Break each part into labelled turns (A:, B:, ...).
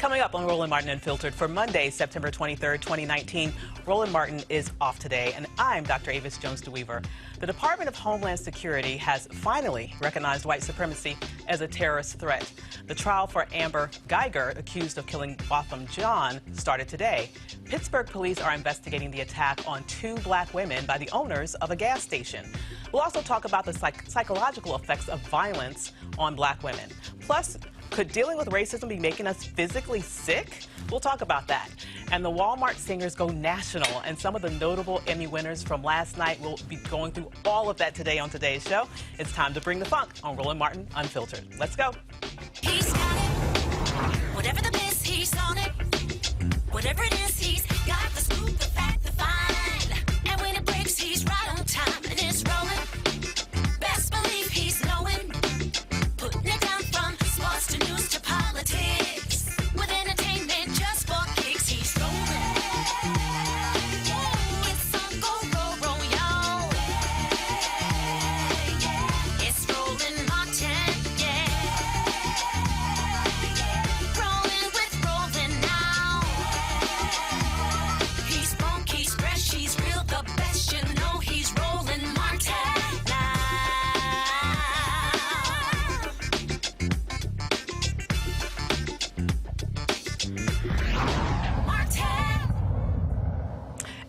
A: Coming up on Roland Martin Unfiltered for Monday, September 23rd, 2019, Roland Martin is off today, and I'm Dr. Avis Jones-DeWeaver. The Department of Homeland Security has finally recognized white supremacy as a terrorist threat. The trial for Amber Guyger, accused of killing Botham Jean, started today. Pittsburgh police are investigating the attack on 2 black women by the owners of a gas station. We'll also talk about the psychological effects of violence on black women. Plus, could dealing with racism be making us physically sick? We'll talk about that. And the Walmart singers go national, and some of the notable Emmy winners from last night will be going through all of that today on today's show. It's time to bring the funk on Roland Martin Unfiltered. Let's go.
B: He's got it. Whatever the biz, he's on it. Whatever it is, he's got the scoop, the fact, the find. And when it breaks, he's right on time, and it's rolling. Best believe he's knowing. Putting it down from sports to news to politics. With entertainment just for kicks, he's rolling. It's on go, y'all. It's Roland Martin, Rolling with Roland now. He's funk, he's fresh, he's real, the best, you know he's Roland Martin now.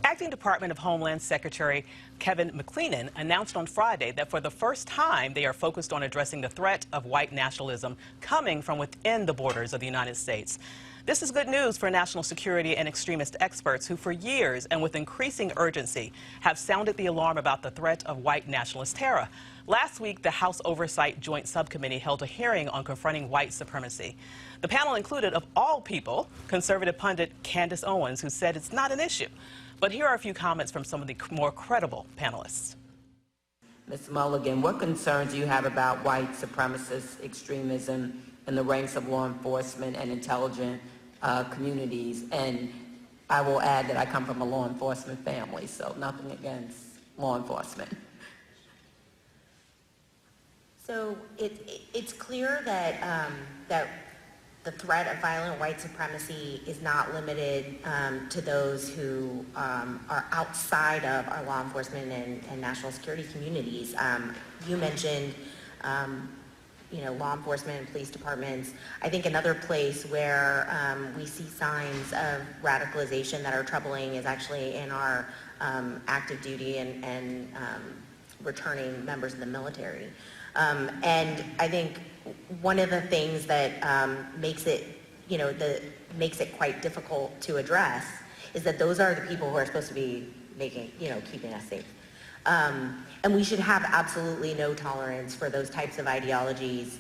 A: Acting Department of Homeland Secretary Kevin McCleenan announced on Friday that for the first time they are focused on addressing the threat of white nationalism coming from within the borders of the United States. This is good news for national security and extremist experts who for years and with increasing urgency have sounded the alarm about the threat of white nationalist terror. Last week, the House Oversight Joint Subcommittee held a hearing on confronting white supremacy. The panel included, of all people, conservative pundit Candace Owens, who said it's not an issue. But here are a few comments from some of the more credible panelists.
C: Ms. Mulligan, what concerns do you have about white supremacist extremism in the ranks of law enforcement and intelligence communities? And I will add that I come from a law enforcement family, so nothing against law enforcement.
D: So it's clear that that the threat of violent white supremacy is not limited to those who are outside of our law enforcement and national security communities. You mentioned, law enforcement and police departments. I think another place where we see signs of radicalization that are troubling is actually in our active duty and returning members of the military. And I think one of the things that makes it quite difficult to address is that those are the people who are supposed to be keeping us safe. And we should have absolutely no tolerance for those types of ideologies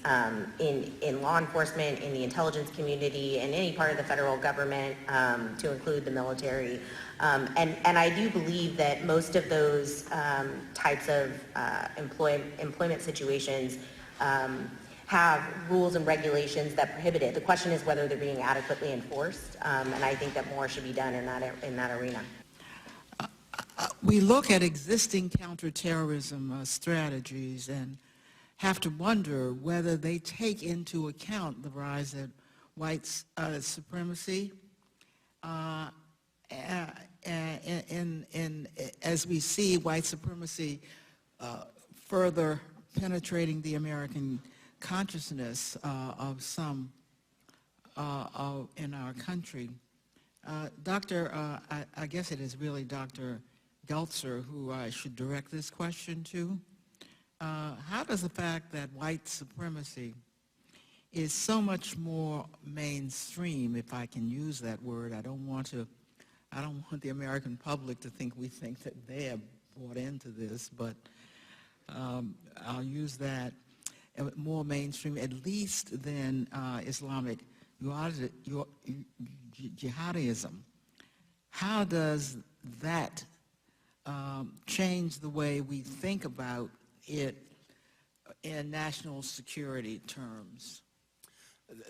D: in law enforcement, in the intelligence community, in any part of the federal government, to include the military. And I do believe that most of those types of employment situations have rules and regulations that prohibit it. The question is whether they're being adequately enforced, and I think that more should be done in that arena.
E: We look at existing counterterrorism strategies and have to wonder whether they take into account the rise of white supremacy. As we see white supremacy further penetrating the American consciousness of some in our country. I guess it is really Dr. Geltzer who I should direct this question to. How does the fact that white supremacy is so much more mainstream, if I can use that word, I don't want the American public to think we think that they have bought into this, but I'll use that, more mainstream, at least than Islamic jihadism. How does that change the way we think about it in national security terms?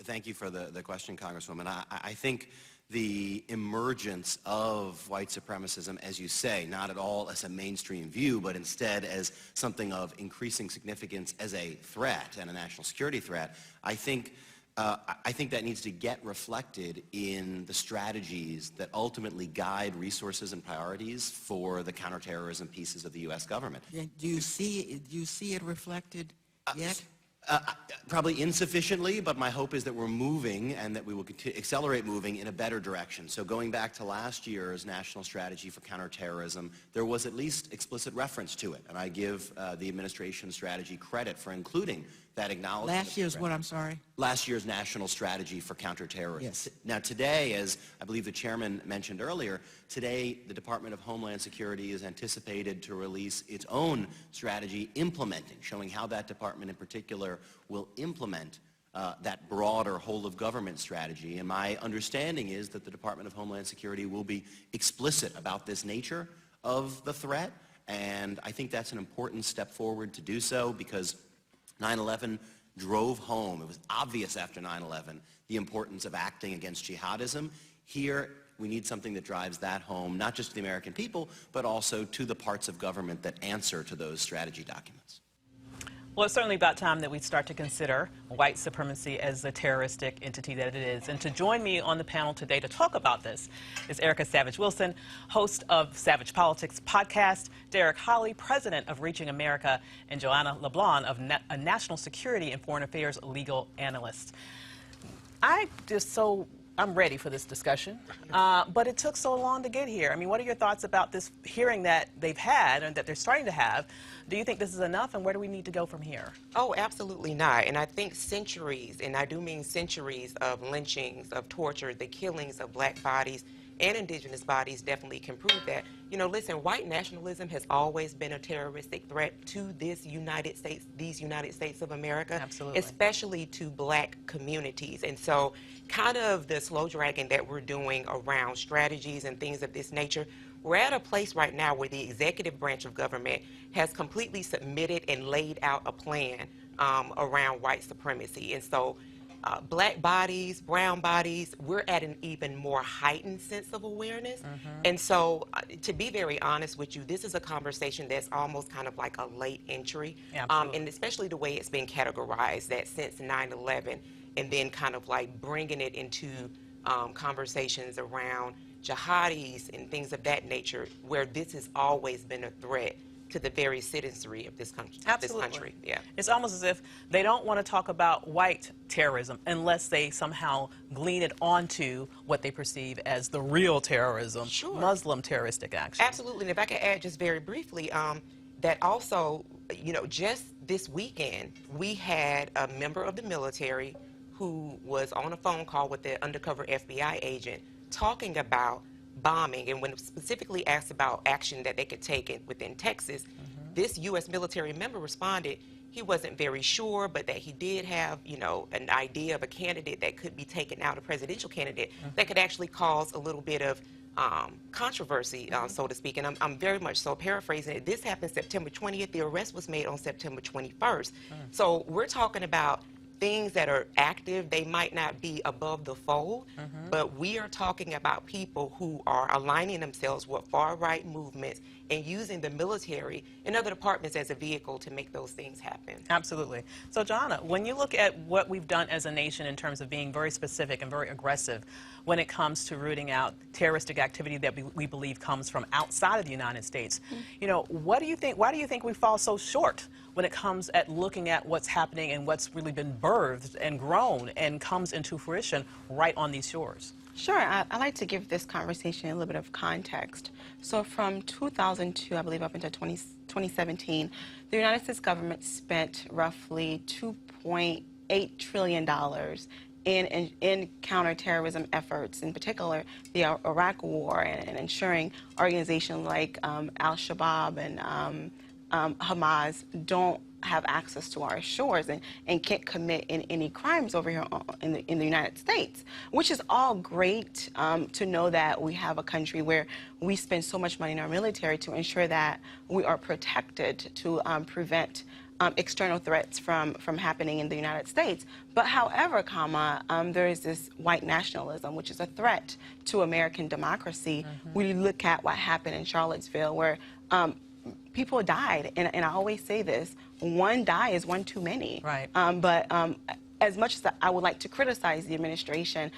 F: Thank you for the question, Congresswoman. I think the emergence of white supremacism, as you say, not at all as a mainstream view, but instead as something of increasing significance as a threat and a national security threat, I think I think that needs to get reflected in the strategies that ultimately guide resources and priorities for the counterterrorism pieces of the U.S. government.
E: Do you see it reflected yet?
F: Probably insufficiently, but my hope is that we're moving and that we will accelerate moving in a better direction. So going back to last year's National Strategy for Counterterrorism, there was at least explicit reference to it, and I give the administration strategy credit for including that acknowledgement.
E: Last year's what, I'm sorry?
F: Last year's National Strategy for Counterterrorism.
E: Yes.
F: Now today, as I believe the chairman mentioned earlier, today the Department of Homeland Security is anticipated to release its own strategy implementing, showing how that department in particular will implement that broader whole-of-government strategy. And my understanding is that the Department of Homeland Security will be explicit about this nature of the threat, and I think that's an important step forward to do so because 9/11 drove home, it was obvious after 9/11, the importance of acting against jihadism. Here, we need something that drives that home, not just to the American people, but also to the parts of government that answer to those strategy documents.
A: Well, it's certainly about time that we start to consider white supremacy as the terroristic entity that it is. And to join me on the panel today to talk about this is Erica Savage Wilson, host of Savage Politics podcast, Derek Holley, president of Reaching America, and Joanna LeBlanc, a national security and foreign affairs legal analyst. I'm ready for this discussion, but it took so long to get here. I mean, what are your thoughts about this hearing that they've had and that they're starting to have? Do you think this is enough, and where do we need to go from here?
G: Oh, absolutely not. And I think centuries, and I do mean centuries of lynchings, of torture, the killings of black bodies and indigenous bodies definitely can prove that. You know, listen, white nationalism has always been a terroristic threat to these United States of America.
A: Absolutely.
G: Especially to black communities. And so kind of the slow dragging that we're doing around strategies and things of this nature, we're at a place right now where the executive branch of government has completely submitted and laid out a plan around white supremacy. And so black bodies, brown bodies, we're at an even more heightened sense of awareness. And so to be very honest with you, this is a conversation that's almost kind of like a late entry. And especially the way it's been categorized, that since 9/11, and then kind of like bringing it into conversations around jihadis and things of that nature, where this has always been a threat to the very citizenry of this country.
A: Absolutely.
G: Yeah.
A: It's almost as if they don't want to talk about white terrorism unless they somehow glean it onto what they perceive as the real terrorism,
G: Sure.
A: Muslim terroristic action.
G: Absolutely. And if I could add just very briefly, that also, you know, just this weekend, we had a member of the military who was on a phone call with the undercover FBI agent talking about bombing, and when specifically asked about action that they could take within Texas, this U.S. military member responded he wasn't very sure, but that he did have, you know, an idea of a candidate that could be taken out, a presidential candidate, that could actually cause a little bit of controversy, so to speak. And I'm very much so paraphrasing it. This happened September 20th. The arrest was made on September 21st. So we're talking about things that are active. They might not be above the fold, but we are talking about people who are aligning themselves with far-right movements and using the military and other departments as a vehicle to make those things happen.
A: Absolutely. So, Joanna, when you look at what we've done as a nation in terms of being very specific and very aggressive when it comes to rooting out terroristic activity that we believe comes from outside of the United States, you know, what do you think? Why do you think we fall so short when it comes at looking at what's happening and what's really been birthed and grown and comes into fruition right on these shores?
H: Sure. I like to give this conversation a little bit of context. So from 2002, I believe, up until 2017, the United States government spent roughly $2.8 trillion in counterterrorism efforts, in particular the Iraq War, and ensuring organizations like Al-Shabaab and Hamas don't have access to our shores and can't commit any crimes over here in the United States, which is all great to know that we have a country where we spend so much money in our military to ensure that we are protected to prevent external threats from happening in the United States. But however, there is this white nationalism, which is a threat to American democracy. We look at what happened in Charlottesville, where people died, and I always say this: one die is one too many.
A: Right.
H: But as much as I would like to criticize the administration,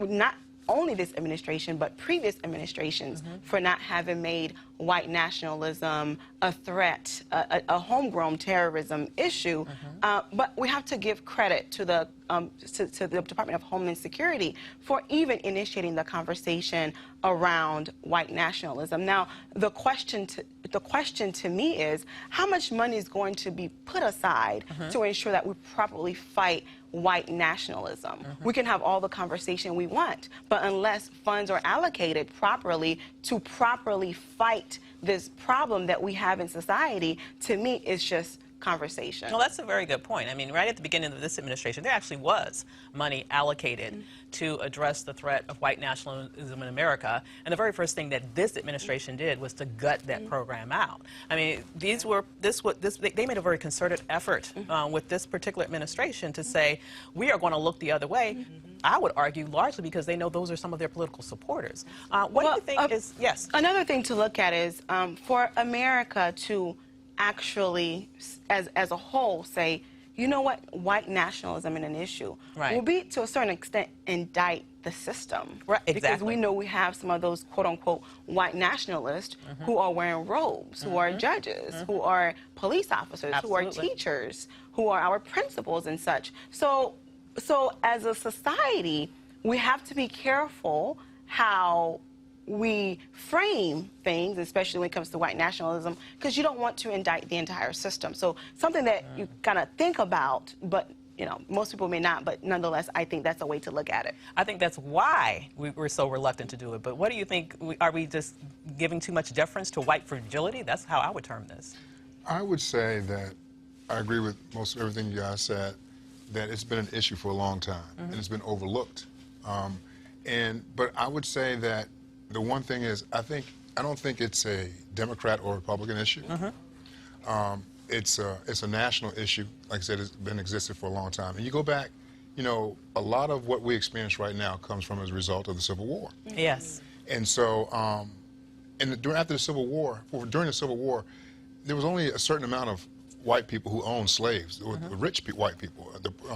H: not only this administration, but previous administrations, for not having made white nationalism a threat, a homegrown terrorism issue. But we have to give credit to the Department of Homeland Security for even initiating the conversation around white nationalism. Now, the question to me is, how much money is going to be put aside to ensure that we properly fight white nationalism? We can have all the conversation we want, but unless funds are allocated properly to properly fight this problem that we have in society, to me, it's just conversation.
A: Well, that's a very good point. I mean, right at the beginning of this administration, there actually was money allocated to address the threat of white nationalism in America. And the very first thing that this administration did was to gut that program out. I mean, they made a very concerted effort with this particular administration to say, we are going to look the other way. I would argue largely because they know those are some of their political supporters. What do you think is, yes?
H: Another thing to look at is for America to actually, as a whole, say, you know what, white nationalism is an issue, will be, to a certain extent, indict the system.
A: Right, exactly.
H: Because we know we have some of those quote-unquote white nationalists who are wearing robes, who are judges, who are police officers, who are teachers, who are our principals and such. So as a society, we have to be careful how we frame things, especially when it comes to white nationalism, because you don't want to indict the entire system. So something that you kind of think about, but you know, most people may not, but nonetheless, I think that's a way to look at it. I
A: think that's why we're so reluctant to do it. But what do you think? Are we just giving too much deference to white fragility? That's how I would term this.
I: I would say that I agree with most of everything you guys said, that it's been an issue for a long time, and it's been overlooked. But I would say that the one thing is, I don't think it's a Democrat or Republican issue. It's a national issue. Like I said, it's been existed for a long time. And you go back, you know, a lot of what we experience right now comes from as a result of the Civil War.
A: Yes.
I: And so, after the Civil War, during the Civil War, there was only a certain amount of white people who owned slaves, the rich white people.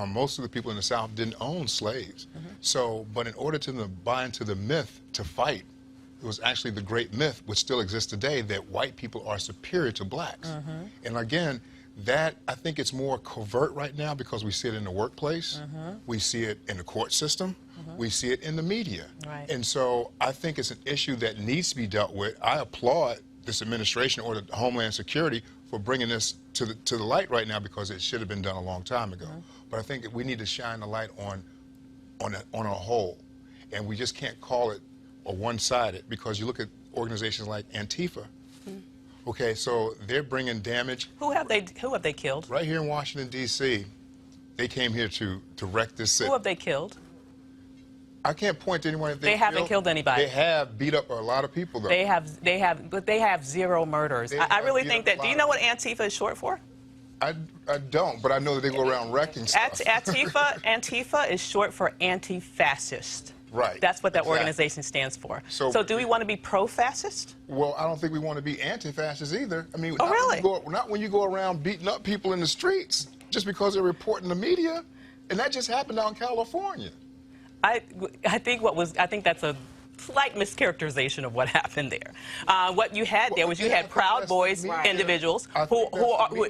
I: Most of the people in the South didn't own slaves. So, but in order to buy into the myth to fight, it was actually the great myth, which still exists today, that white people are superior to blacks. And again, that, I think it's more covert right now because we see it in the workplace, we see it in the court system, we see it in the media. And so I think it's an issue that needs to be dealt with. I applaud this administration or the Homeland Security for bringing this to the light right now, because it should have been done a long time ago. But I think that we need to shine the light on a whole, and we just can't call it a one-sided, because you look at organizations like Antifa. Okay, so they're bringing damage.
A: Who have they killed?
I: Right here in Washington, D.C., they came here to wreck this city.
A: Who have they killed?
I: I can't point to anyone.
A: They haven't killed anybody.
I: They have beat up a lot of people, though.
A: But they have zero murders. I really think that. Do you know what Antifa is short for?
I: I don't, but I know that they go around wrecking stuff.
A: Antifa is short for anti-fascist.
I: Right.
A: That's what that organization stands for. So do we want to be pro-fascist?
I: Well, I don't think we want to be anti-fascist either. I mean, not when you go around beating up people in the streets just because they're reporting the media, and that just happened out in California.
A: I think that's a slight mischaracterization of what happened there. What you had there was you had Proud Boys individuals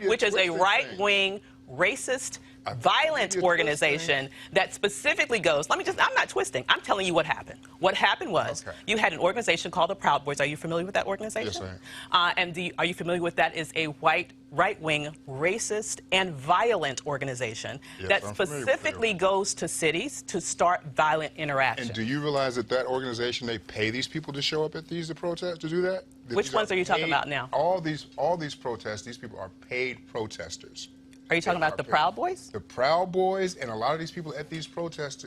A: which is a right-wing, racist, violent organization that specifically goes, I'm not twisting, I'm telling you what happened. What happened was you had an organization called the Proud Boys. Are you familiar with that organization?
I: Yes, I am.
A: And are you familiar with that is a white, right-wing, racist, and violent organization that specifically goes to cities to start violent interaction.
I: And do you realize that organization, they pay these people to show up at these protests to do that?
A: Which ones are you talking about now?
I: All these protests, these people are paid protesters.
A: Are you talking about the Proud Boys?
I: The Proud Boys and a lot of these people at these protests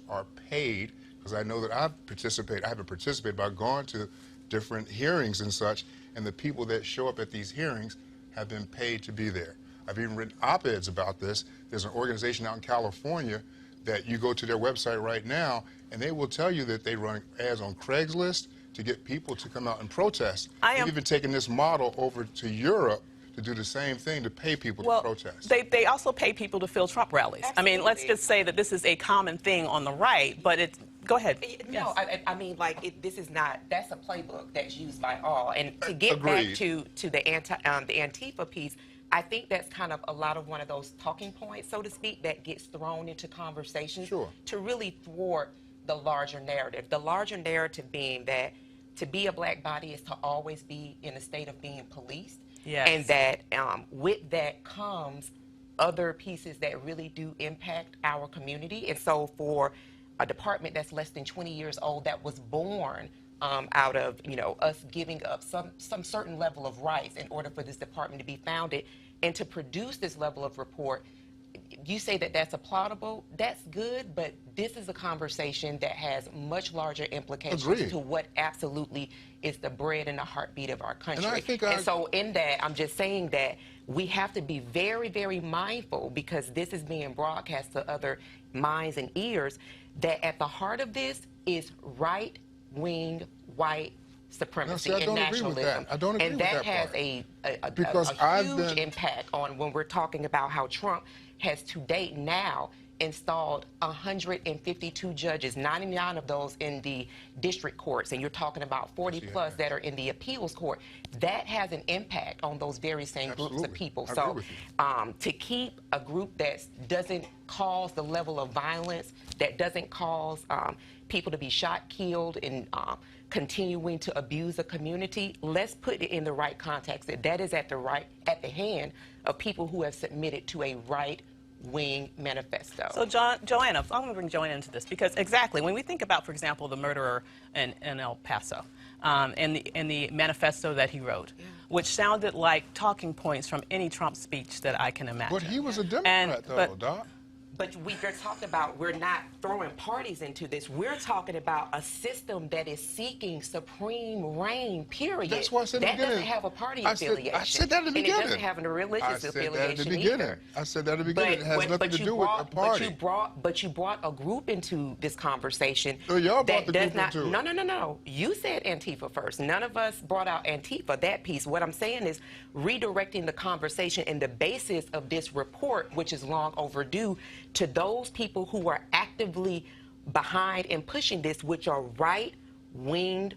I: are paid, because I know that I haven't participated, but I've gone to different hearings and such, and the people that show up at these hearings have been paid to be there. I've even written op-eds about this. There's an organization out in California that you go to their website right now, and they will tell you that they run ads on Craigslist, to get people to come out and protest.
A: I am-
I: We've even taken this model over to Europe to do the same thing, to pay people to protest.
A: They also pay people to fill Trump rallies.
G: Absolutely.
A: I mean, let's just say that this is a common thing on the right, but it's, go ahead.
G: No,
A: Yes.
G: I mean, like, this is not, that's a playbook that's used by all. And to get
I: Agreed.
G: back to the Antifa piece, I think that's kind of a lot of one of those talking points, so to speak, that gets thrown into conversations to really thwart the larger narrative. The larger narrative being that to be a black body is to always be in a state of being policed.
A: Yes.
G: And that with that comes other pieces that really do impact our community. And so for a department that's less than 20 years old that was born out of, you know, us giving up some certain level of rights in order for this department to be founded and to produce this level of report, you say that that's applaudable, that's good, but this is a conversation that has much larger implications to what absolutely is the bread and the heartbeat of our country. And so in that, I'm just saying that we have to be very, very mindful, because this is being broadcast to other minds and ears, that at the heart of this is right-wing white supremacy and nationalism.
I: I don't agree with that.
G: And that has a huge impact on when we're talking about how Trump has to date now installed 152 judges, 99 of those in the district courts, and you're talking about 40 plus that are in the appeals court. That has an impact on those very same groups of people. So to keep a group that doesn't cause the level of violence, that doesn't cause people to be shot, killed, and continuing to abuse a community, let's put it in the right context. That is at the hand of people who have submitted to a right-wing manifesto.
A: So Joanna, I'm going to bring Joanna into this, because exactly when we think about, for example, the murderer in El Paso and the manifesto that he wrote, which sounded like talking points from any Trump speech that I can imagine.
I: But he was a Democrat, though, Doc.
G: But we're talking about, we're not throwing parties into this. We're talking about a system that is seeking supreme reign, period.
I: That's why I said
G: that doesn't have a party affiliation.
I: I said that at the beginning.
G: And it doesn't have a religious affiliation either.
I: I said that at the beginning. It has nothing to do with a party.
G: But you brought a group into this conversation.
I: So y'all brought the group into it.
G: No. You said Antifa first. None of us brought out Antifa, that piece. What I'm saying is redirecting the conversation and the basis of this report, which is long overdue, to those people who are actively behind and pushing this, which are right-winged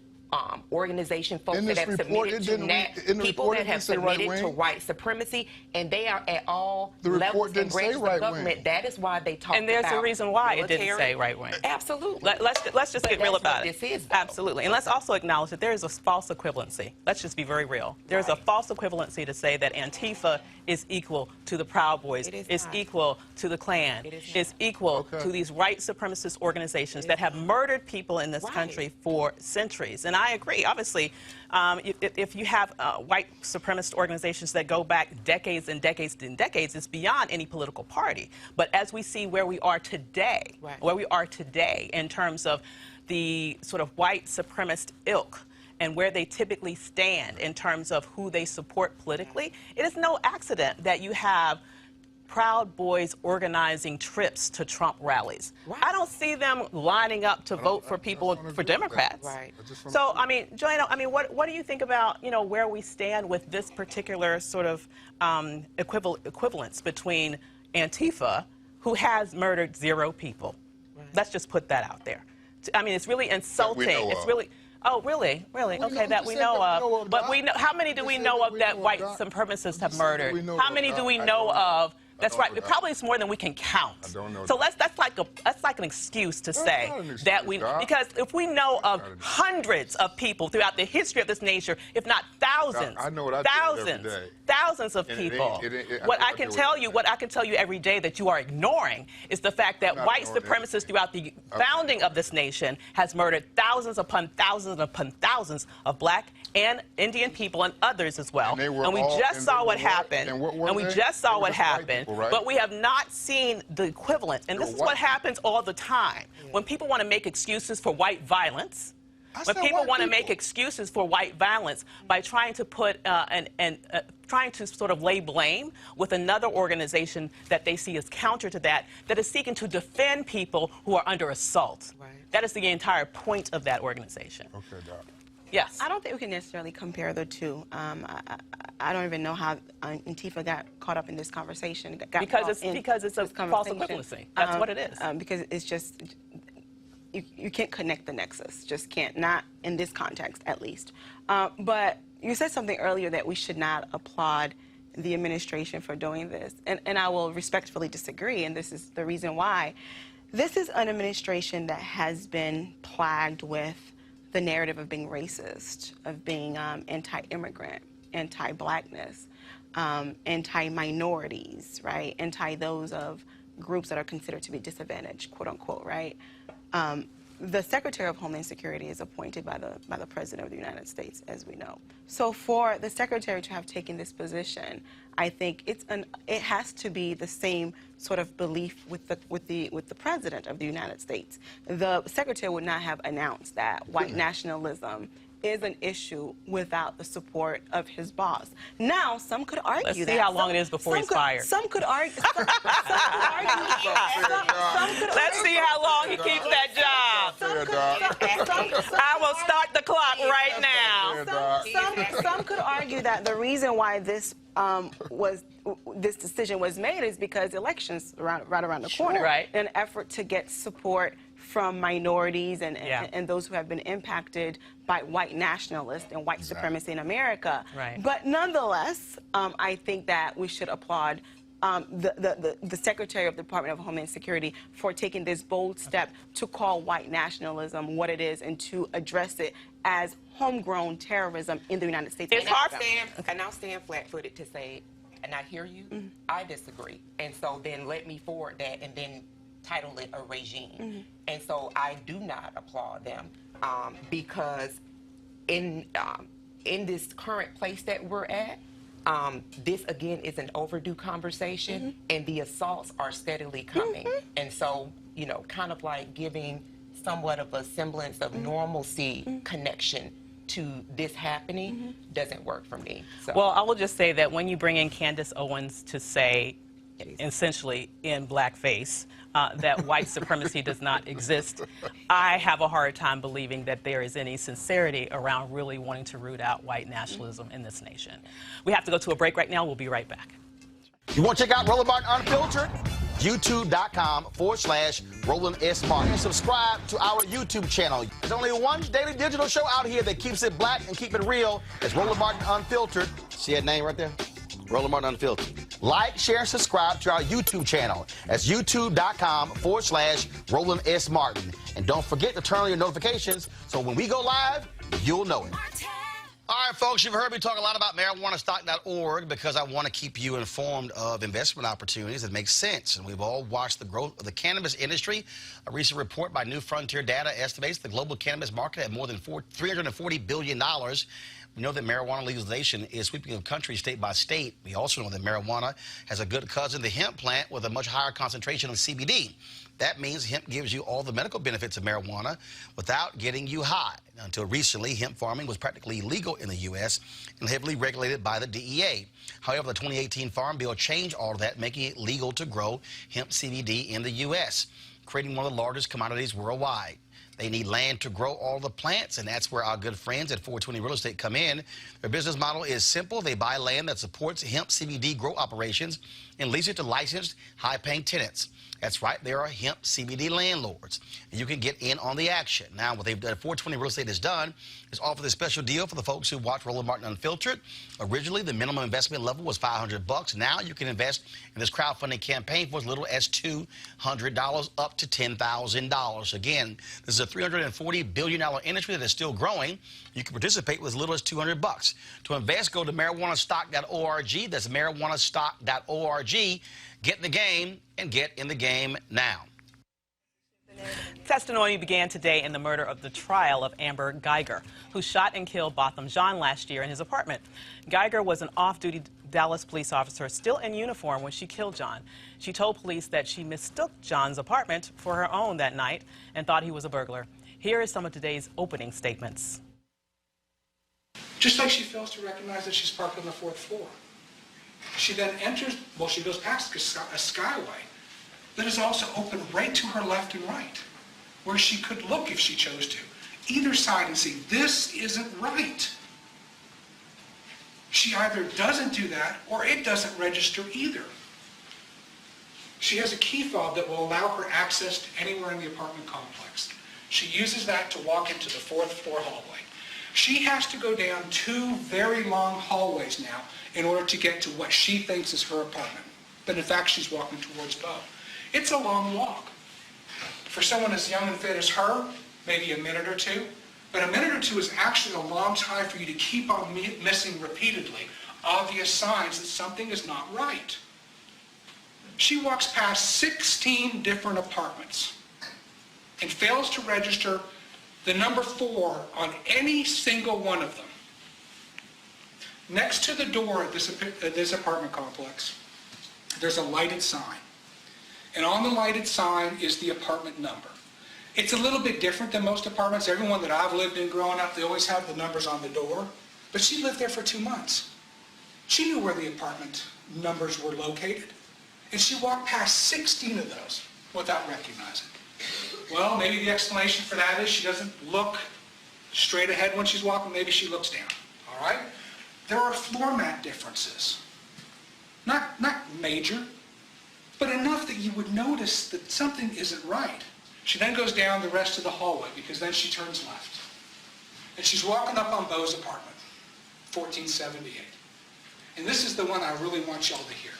G: organization folks that have submitted to people that have submitted to white supremacy, and they are at all levels and branches of government. That is why they talk about.
A: And there's a reason why it didn't say right wing.
G: Absolutely.
A: Let's just get real about it.
G: This is,
A: absolutely. And let's also acknowledge that there is a false equivalency. Let's just be very real. There's a false equivalency to say that Antifa is equal to the Proud Boys, is equal to the Klan, is equal to these white supremacist organizations that have murdered people in this country for centuries. And I agree. Obviously, if you have white supremacist organizations that go back decades and decades and decades, it's beyond any political party. But as we see where we are today, in terms of the sort of white supremacist ilk, and where they typically stand in terms of who they support politically, it is no accident that you have Proud Boys organizing trips to Trump rallies. I don't see them lining up to vote for people, for Democrats. So, I mean, Joanna, what do you think about, you know, where we stand with this particular sort of equivalence between Antifa, who has murdered 0 people? Let's just put that out there. I mean, it's really insulting. It's really... Oh, really? Really? Okay, that we know of. But we know, how many do we know of that white supremacists have murdered? How many do we know of? That's right. It probably is more than we can count.
I: I don't know.
A: So that's like an excuse to say that we, because if we know of hundreds of people throughout the history of this nation, if not thousands, thousands of people, what I can tell you every day that you are ignoring is the fact that white supremacists throughout the founding of this nation has murdered thousands upon thousands upon thousands of black and Indian people and others as well. And we just saw what happened. And we just saw what happened. But we have not seen the equivalent. And this is what happens all the time. When people want to make excuses for white violence, when people want to make excuses for white violence by trying to put trying to sort of lay blame with another organization that they see as counter to that is seeking to defend people who are under assault. That is the entire point of that organization.
I: Okay, Doc.
A: Yes.
H: I don't think we can necessarily compare the two. I don't even know how Antifa got caught up in this conversation.
A: Because it's a false equivalency. That's what it is.
H: Because it's just, you can't connect the nexus. Just can't, not in this context at least. But you said something earlier that we should not applaud the administration for doing this. And I will respectfully disagree, and this is the reason why. This is an administration that has been plagued with the narrative of being racist, of being anti-immigrant, anti-blackness, anti-minorities, right? Anti those of groups that are considered to be disadvantaged, quote unquote, right? The Secretary of Homeland Security is appointed by the President of the United States, as we know. So for the Secretary to have taken this position, I think it has to be the same sort of belief with the President of the United States. The Secretary would not have announced that white nationalism is an issue without the support of his boss. Now, some could argue that.
A: Let's see how long it is before he's fired.
H: Some could argue. Let's
A: see how long he keeps that job. I will start the clock right now.
H: Some could argue that the reason why this decision was made is because elections right around the corner.
A: Right.
H: In an effort to get support from minorities and those who have been impacted by white nationalists and white supremacy in America.
A: Right.
H: But nonetheless, I think that we should applaud the Secretary of the Department of Homeland Security for taking this bold step to call white nationalism what it is and to address it as homegrown terrorism in the United States.
G: It's hard, and I'll stand flat-footed to say, and I hear you, I disagree. And so then let me forward that and then title it a regime. And so I do not applaud them because in this current place that we're at, this again is an overdue conversation, and the assaults are steadily coming. And so, you know, kind of like giving somewhat of a semblance of normalcy connection to this happening doesn't work for me. So.
A: Well, I will just say that when you bring in Candace Owens to say, essentially in blackface, that white supremacy does not exist, I have a hard time believing that there is any sincerity around really wanting to root out white nationalism in this nation. We have to go to a break right now. We'll be right back.
J: You want to check out Roland Martin Unfiltered? YouTube.com/Roland S. Martin. And subscribe to our YouTube channel. There's only one daily digital show out here that keeps it black and keep it real. It's Roland Martin Unfiltered. See that name right there? Roland Martin Unfiltered. Like, share, and subscribe to our YouTube channel. That's youtube.com/Roland S. Martin. And don't forget to turn on your notifications so when we go live, you'll know it. All right, folks, you've heard me talk a lot about marijuanastock.org because I want to keep you informed of investment opportunities that make sense. And we've all watched the growth of the cannabis industry. A recent report by New Frontier Data estimates the global cannabis market at more than $340 billion. We know that marijuana legalization is sweeping the country state by state. We also know that marijuana has a good cousin, the hemp plant, with a much higher concentration of CBD. That means hemp gives you all the medical benefits of marijuana without getting you high. Until recently, hemp farming was practically illegal in the U.S. and heavily regulated by the DEA. However, the 2018 Farm Bill changed all of that, making it legal to grow hemp CBD in the U.S., creating one of the largest commodities worldwide. They need land to grow all the plants, and that's where our good friends at 420 Real Estate come in. Their business model is simple. They buy land that supports hemp CBD grow operations and lease it to licensed, high-paying tenants. That's right, there are hemp CBD landlords. And you can get in on the action. Now, what they've done, 420 Real Estate has done is offer this special deal for the folks who watch Roland Martin Unfiltered. Originally, the minimum investment level was $500. Now you can invest in this crowdfunding campaign for as little as $200 up to $10,000. Again, this is a $340 billion industry that is still growing. You can participate with as little as $200. To invest, go to marijuanastock.org. That's marijuanastock.org. Get in the game and get in the game now.
A: Testimony began today in the murder of the trial of Amber Guyger, who shot and killed Botham Jean last year in his apartment. Guyger was an off-duty Dallas police officer still in uniform when she killed John. She told police that she mistook John's apartment for her own that night and thought he was a burglar. Here is some of today's opening statements.
K: Just like she fails to recognize that she's parked on the 4th floor. She then enters, well, she goes past a skyway that is also open right to her left and right, where she could look if she chose to either side and say, this isn't right. She either doesn't do that or it doesn't register either. She has a key fob that will allow her access to anywhere in the apartment complex. She uses that to walk into the 4th floor hallway. She has to go down 2 very long hallways now in order to get to what she thinks is her apartment. But in fact, she's walking towards both. It's a long walk. For someone as young and fit as her, maybe a minute or 2. But a minute or 2 is actually a long time for you to keep on missing repeatedly obvious signs that something is not right. She walks past 16 different apartments and fails to register the number 4 on any single one of them. Next to the door of this apartment complex, there's a lighted sign. And on the lighted sign is the apartment number. It's a little bit different than most apartments. Everyone that I've lived in growing up, they always have the numbers on the door. But she lived there for 2 months. She knew where the apartment numbers were located. And she walked past 16 of those without recognizing. Well, maybe the explanation for that is she doesn't look straight ahead when she's walking. Maybe she looks down. All right? There are floor mat differences. Not major, but enough that you would notice that something isn't right. She then goes down the rest of the hallway because then she turns left. And she's walking up on Beau's apartment, 1478. And this is the one I really want y'all to hear.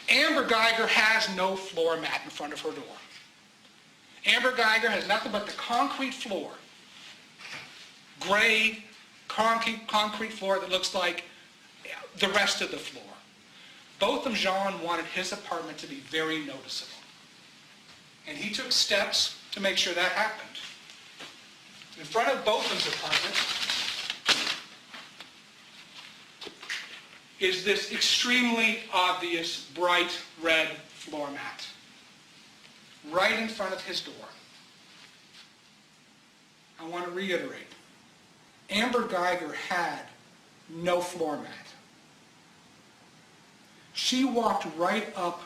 K: Amber Guyger has no floor mat in front of her door. Amber Guyger has nothing but the concrete floor. Gray, concrete floor that looks like the rest of the floor. Botham Jean wanted his apartment to be very noticeable. And he took steps to make sure that happened. In front of Botham's apartment is this extremely obvious bright red floor mat. Right in front of his door. I want to reiterate. Amber Guyger had no floor mat. She walked right up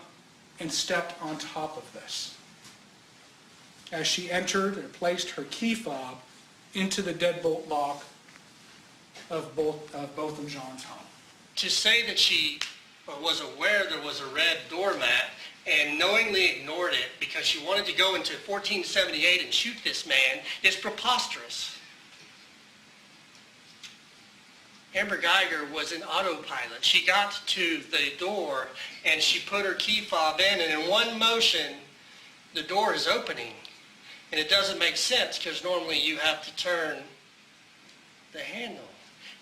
K: and stepped on top of this as she entered and placed her key fob into the deadbolt lock of Botham Jean's home.
L: To say that she was aware there was a red doormat and knowingly ignored it because she wanted to go into 1478 and shoot this man is preposterous. Amber Guyger was an autopilot. She got to the door and she put her key fob in, and in one motion the door is opening. And it doesn't make sense because normally you have to turn the handle.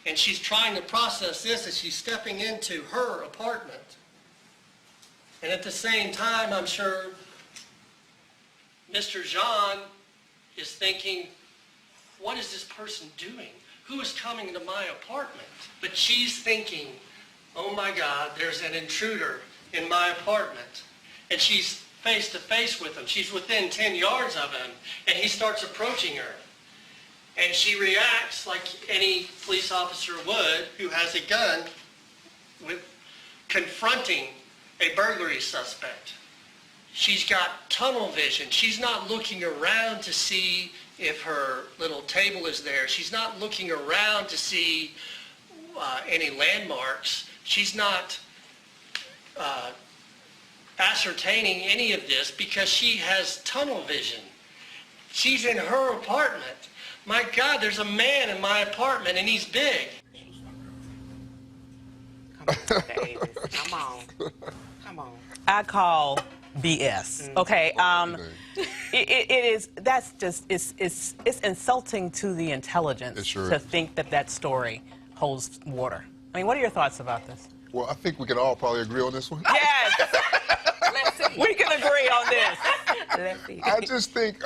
L: And she's trying to process this as she's stepping into her apartment. And at the same time, I'm sure Mr. Jean is thinking, what is this person doing? Who is coming into my apartment? But she's thinking, oh my God, there's an intruder in my apartment. And she's face to face with him. She's within 10 yards of him, and he starts approaching her. And she reacts like any police officer would who has a gun with confronting a burglary suspect. She's got tunnel vision. She's not looking around to see if her little table is there. She's not looking around to see any landmarks. She's not ascertaining any of this because she has tunnel vision. She's in her apartment. My God, there's a man in my apartment and he's big.
G: Come on, Davis. Come on. Come on.
A: I call BS. Okay, it's insulting to the intelligence to think that story holds water. I mean, what are your thoughts about this?
I: Well, I think we can all probably agree on this one.
A: Yes.
G: Let's see.
A: We can agree on this.
G: Let's see.
I: I just think,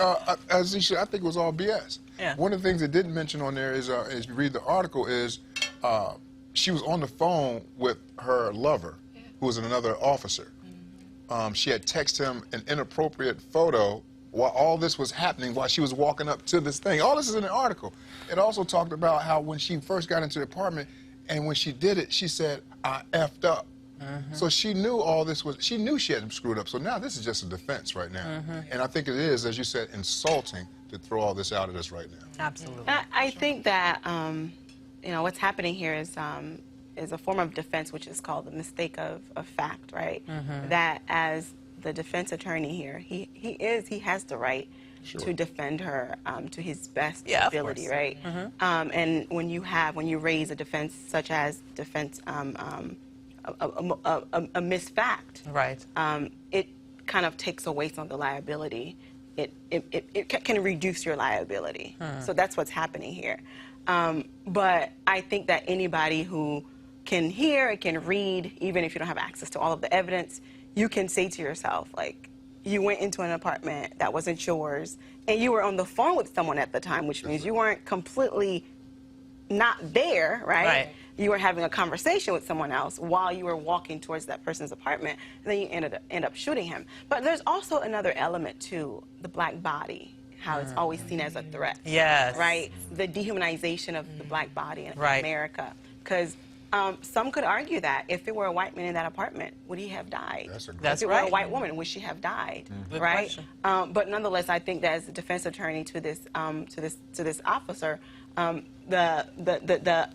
I: as you should, I think it was all BS.
A: Yeah.
I: One of the things they didn't mention on there is, as you read the article, is she was on the phone with her lover, who was another officer. She had texted him an inappropriate photo while all this was happening, while she was walking up to this thing. All this is in the article. It also talked about how when she first got into the apartment, and when she did it, she said, I effed up. So she knew all this was, she knew she had screwed up. So now this is just a defense right now. And I think it is, as you said, insulting to to throw all this out at us right now.
A: Absolutely.
H: I think that you know, what's happening here is a form of defense which is called the mistake of fact, right? That as the defense attorney here, he has the right to defend her to his best ability, right? And when you raise a defense such as defense a misfact,
A: right?
H: It kind of takes away some of the liability. It can reduce your liability. So that's what's happening here. But I think that anybody who can hear and can read, even if you don't have access to all of the evidence, you can say to yourself, like, you went into an apartment that wasn't yours, and you were on the phone with someone at the time, which means you weren't completely not there, right? You were having a conversation with someone else while you were walking towards that person's apartment, and then you end up shooting him. But there's also another element to the black body, how it's always seen as a threat.
A: Yes.
H: Right? The dehumanization of the black body in America. Because some could argue that if it were a white man in that apartment, would he have died?
A: That's
H: if it were a white woman, would she have died?
A: Good
H: right?
A: question.
H: But nonetheless, I think that as a defense attorney to this officer, the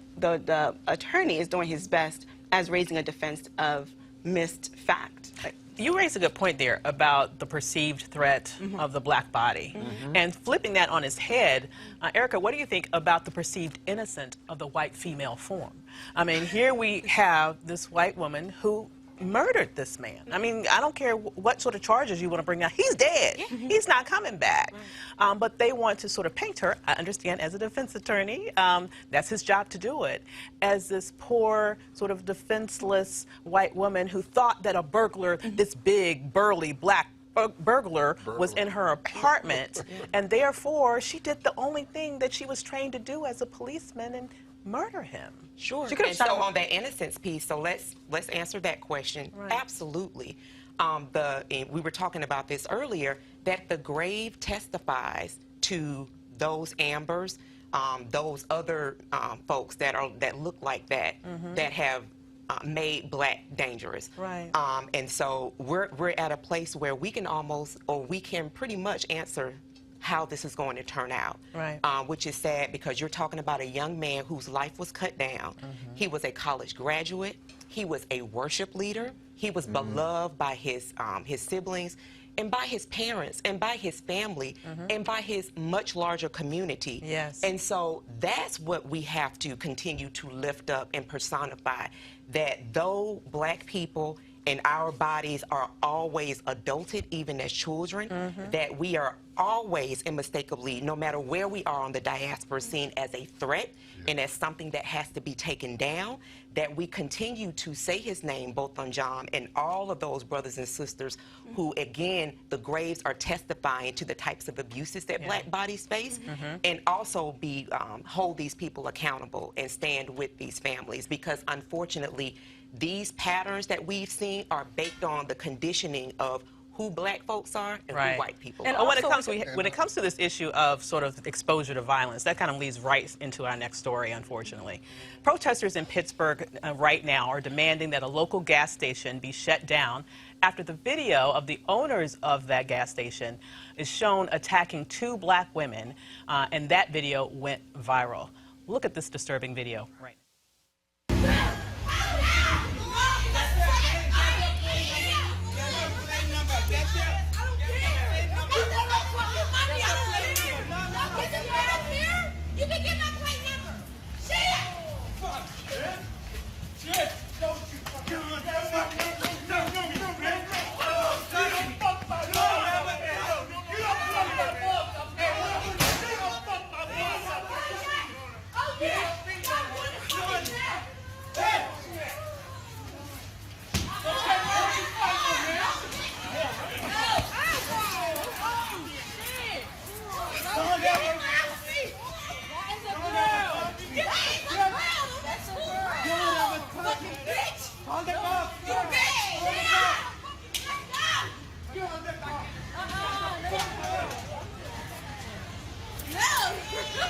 H: attorney is doing his best as raising a defense of missed fact.
A: You raised a good point there about the perceived threat of the black body. And flipping that on its head, Erica, what do you think about the perceived innocence of the white female form? I mean, here we have this white woman who murdered this man. I mean, I don't care what sort of charges you want to bring out. He's dead. He's not coming back. But they want to sort of paint her, I understand, as a defense attorney. That's his job to do it, as this poor, sort of defenseless white woman who thought that a burglar, this big, burly, black burglar was in her apartment, and therefore she did the only thing that she was trained to do as a policeman and murder him.
G: Sure. And so on that innocence piece, so let's answer that question. Absolutely. We were talking about this earlier, that the grave testifies to those ambers, those other folks that look like that, that have made black dangerous.
A: Right.
G: And so we're at a place where we can almost, or we can pretty much answer how this is going to turn out, which is sad because you're talking about a young man whose life was cut down. He was a college graduate. He was a worship leader. He was beloved by his siblings and by his parents and by his family and by his much larger community.
A: Yes.
G: And so that's what we have to continue to lift up and personify, that though black people and our bodies are always adulted, even as children, that we are always unmistakably, no matter where we are on the diaspora, seen as a threat and as something that has to be taken down, that we continue to say his name, both on John and all of those brothers and sisters who, again, the graves are testifying to the types of abuses that black bodies face, and also hold these people accountable and stand with these families, because unfortunately, these patterns that we've seen are baked on the conditioning of who black folks are and who white people
A: and
G: are.
A: When it comes to this issue of sort of exposure to violence, that kind of leads right into our next story, unfortunately. Protesters in Pittsburgh right now are demanding that a local gas station be shut down after the video of the owners of that gas station is shown attacking two black women, and that video went viral. Look at this disturbing video right now.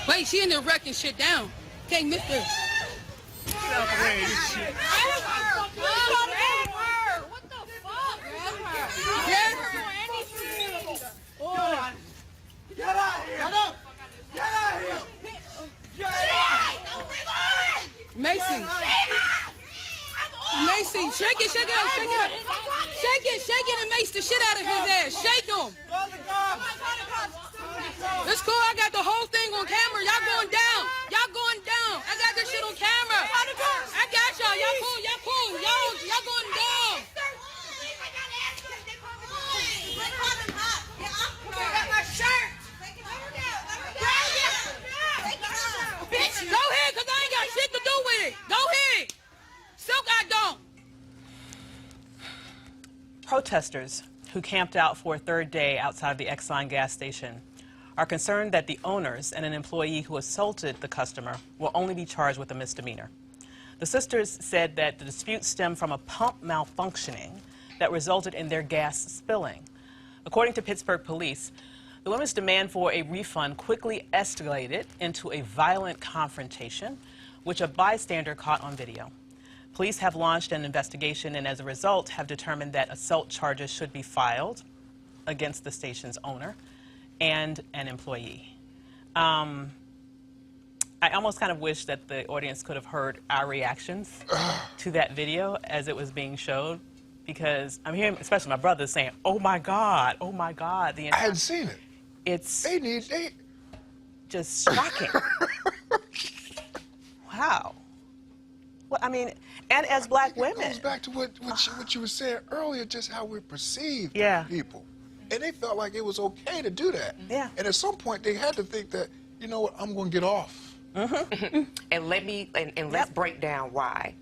M: Wait, she in there wrecking shit down. Can't miss her. Get out the way, this shit. What the fuck? Get out of here. beats the shit out of his ass. Shake him. It's cool. I got the whole thing on camera. Y'all going down. Y'all going down. I got this shit on camera. I got y'all. Y'all cool. Y'all cool. Y'all going down. Bitch, go ahead, because I ain't got shit to do with it. Go ahead. Silk, I don't.
A: Protesters who camped out for a third day outside the Exxon gas station are concerned that the owners and an employee who assaulted the customer will only be charged with a misdemeanor. The sisters said that the dispute stemmed from a pump malfunctioning that resulted in their gas spilling. According to Pittsburgh police, the women's demand for a refund quickly escalated into a violent confrontation, which a bystander caught on video. Police have launched an investigation and as a result have determined that assault charges should be filed against the station's owner and an employee. I almost kind of wish that the audience could have heard our reactions to that video as it was being showed, because I'm hearing, especially my brother, saying, "Oh my God, oh my God."
I: I hadn't seen it.
A: It's
I: they
A: just shocking. Wow. Well, I mean, and as black women.
I: It goes back to what you were saying earlier, just how we perceive people. And they felt like it was okay to do that.
A: Yeah.
I: And at some point, they had to think that, you know what, I'm going to get off.
G: And let's break down why.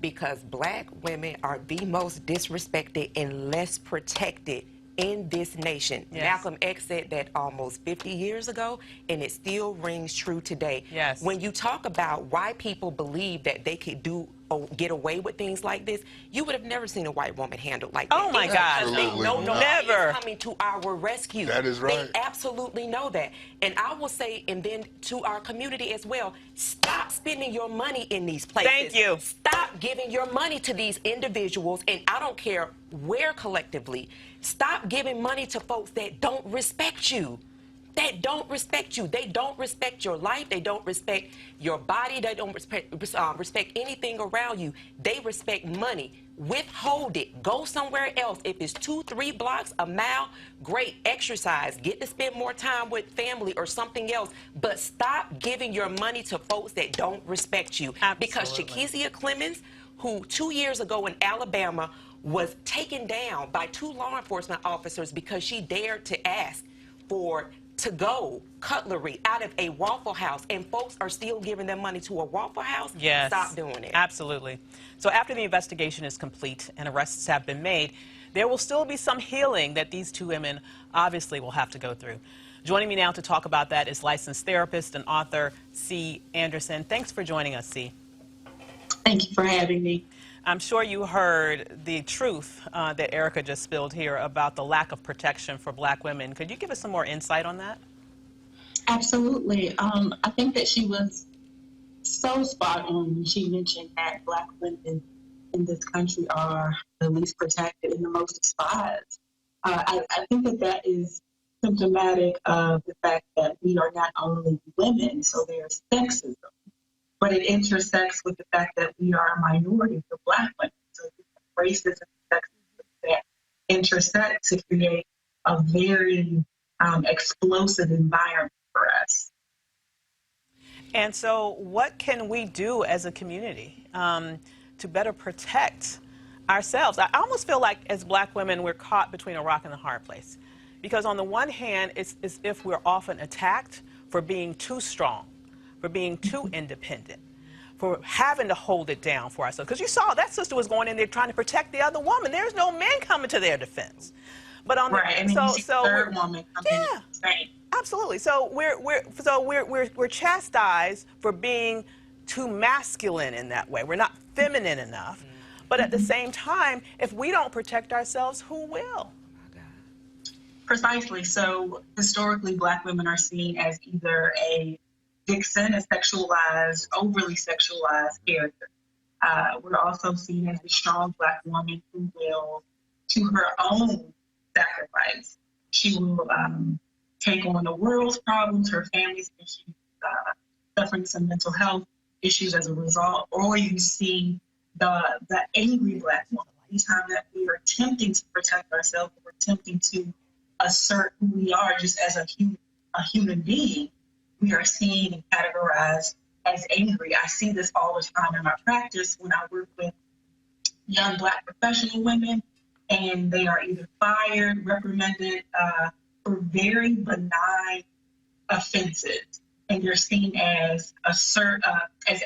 G: Because black women are the most disrespected and less protected in this nation.
A: Yes.
G: Malcolm X said that almost 50 years ago, and it still rings true today.
A: Yes.
G: When you talk about why people believe that they could get away with things like this, you would have never seen a white woman handled like that.
A: Oh my God.
G: Because they know nobody
A: Never.
G: is coming to our rescue.
I: That is right.
G: They absolutely know that. And I will say, and then to our community as well, stop spending your money in these places.
A: Thank you.
G: Stop giving your money to these individuals, and I don't care where collectively. Stop giving money to folks that don't respect you. That don't respect you. They don't respect your life. They don't respect your body. They don't respect anything around you. They respect money. Withhold it. Go somewhere else. If it's 2-3 blocks, a mile, great. Exercise. Get to spend more time with family or something else. But stop giving your money to folks that don't respect you.
A: Absolutely.
G: Because Shakesia Clemens, who 2 years ago in Alabama was taken down by 2 law enforcement officers because she dared to ask for to-go cutlery out of a Waffle House, and folks are still giving them money to a Waffle House.
A: Yes.
G: Stop doing it.
A: Absolutely. So after the investigation is complete and arrests have been made, there will still be some healing that these 2 women obviously will have to go through. Joining me now to talk about that is licensed therapist and author C. Anderson. Thanks for joining us, C.
N: Thank you for having me.
A: I'm sure you heard the truth that Erica just spilled here about the lack of protection for black women. Could you give us some more insight on that?
N: Absolutely. I think that she was so spot on when she mentioned that black women in this country are the least protected and the most despised. I think that is symptomatic of the fact that we are not only women, so there's sexism, but it intersects with the fact that we are a minority for black women. So racism and sexism that intersect to create a very explosive environment for us.
A: And so what can we do as a community to better protect ourselves? I almost feel like as black women, we're caught between a rock and a hard place. Because on the one hand, it's as if we're often attacked for being too strong, for being too independent, for having to hold it down for ourselves. Because you saw that sister was going in there trying to protect the other woman. There's no men coming to their defense. But on
N: right,
A: the, so
N: third woman coming in.
A: Absolutely. So we're chastised for being too masculine in that way. We're not feminine enough. But at the same time, if we don't protect ourselves, who will?
N: Precisely. So historically, black women are seen as either a vixen, a sexualized, overly sexualized character. We're also seen as the strong black woman who will, to her own sacrifice, she will take on the world's problems, her family's issues, suffering some mental health issues as a result. Or you see the angry black woman. Anytime that we are attempting to protect ourselves, we're attempting to assert who we are just as a human being, we are seen and categorized as angry. I see this all the time in my practice when I work with young Black professional women, and they are either fired, reprimanded for very benign offenses, and they're seen as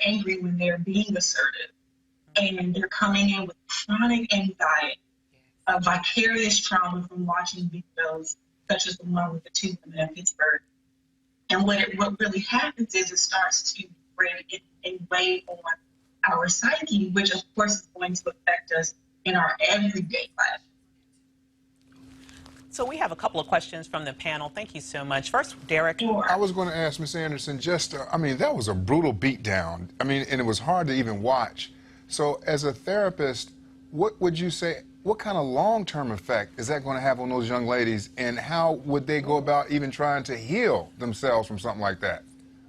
N: angry when they're being assertive, and they're coming in with chronic anxiety, vicarious trauma from watching videos such as the one with the two women in Pittsburgh. And what really happens is it starts to break and weigh on our psyche, which of course is going to affect us in our everyday life.
A: So we have a couple of questions from the panel. Thank you so much. First, Derek.
N: Sure.
I: I was going to ask Ms. Anderson, that was a brutal beatdown. And it was hard to even watch. So as a therapist, what would you say, what kind of long-term effect is that going to have on those young ladies, and how would they go about even trying to heal themselves from something like that?